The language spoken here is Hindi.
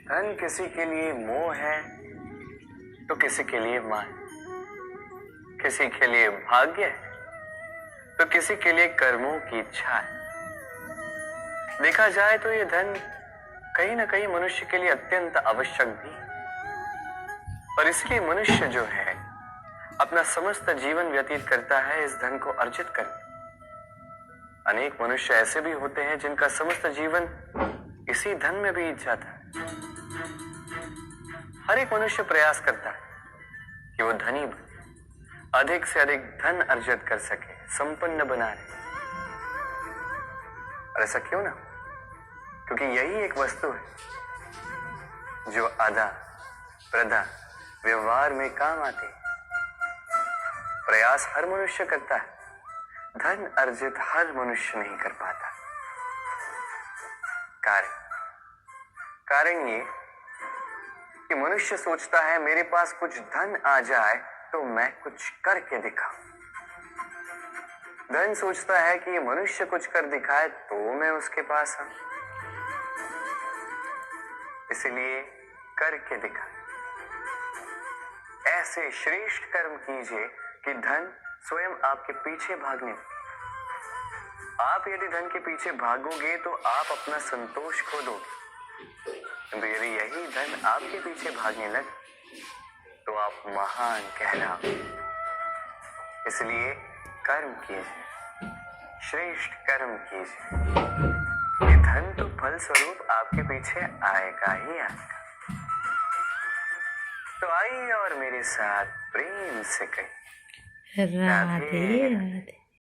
धन किसी के लिए मोह है तो किसी के लिए मान, किसी के लिए भाग्य है तो किसी के लिए कर्मों की इच्छा है। देखा जाए तो ये धन कहीं ना कहीं मनुष्य के लिए अत्यंत आवश्यक भी है, और इसलिए मनुष्य जो है अपना समस्त जीवन व्यतीत करता है इस धन को अर्जित करके। अनेक मनुष्य ऐसे भी होते हैं जिनका समस्त जीवन इसी धन में बीत जाता है। हर एक मनुष्य प्रयास करता है कि वो धनी बने, अधिक से अधिक धन अर्जित कर सके, संपन्न बना रहे। और ऐसा क्यों ना? क्योंकि यही एक वस्तु है जो आदान प्रदान व्यवहार में काम आती है। प्रयास हर मनुष्य करता है, धन अर्जित हर मनुष्य नहीं कर पाता। कारण ये कि मनुष्य सोचता है मेरे पास कुछ धन आ जाए तो मैं कुछ करके दिखाऊं। धन सोचता है कि ये मनुष्य कुछ कर दिखाए तो मैं उसके पास आऊं। इसलिए करके दिखा, ऐसे श्रेष्ठ कर्म कीजिए कि धन स्वयं आपके पीछे भागने लगे। आप यदि धन के पीछे भागोगे तो आप अपना संतोष खो दोगे, किंतु यदि यही धन आपके पीछे भागने लगे तो आप महान कहलाओगे। इसलिए कर्म कीजिए, श्रेष्ठ कर्म कीजिए। ये धन तो फल स्वरूप आपके पीछे आएगा ही आएगा। तो आइए और मेरे साथ प्रेम से कहिए, राधे राधे।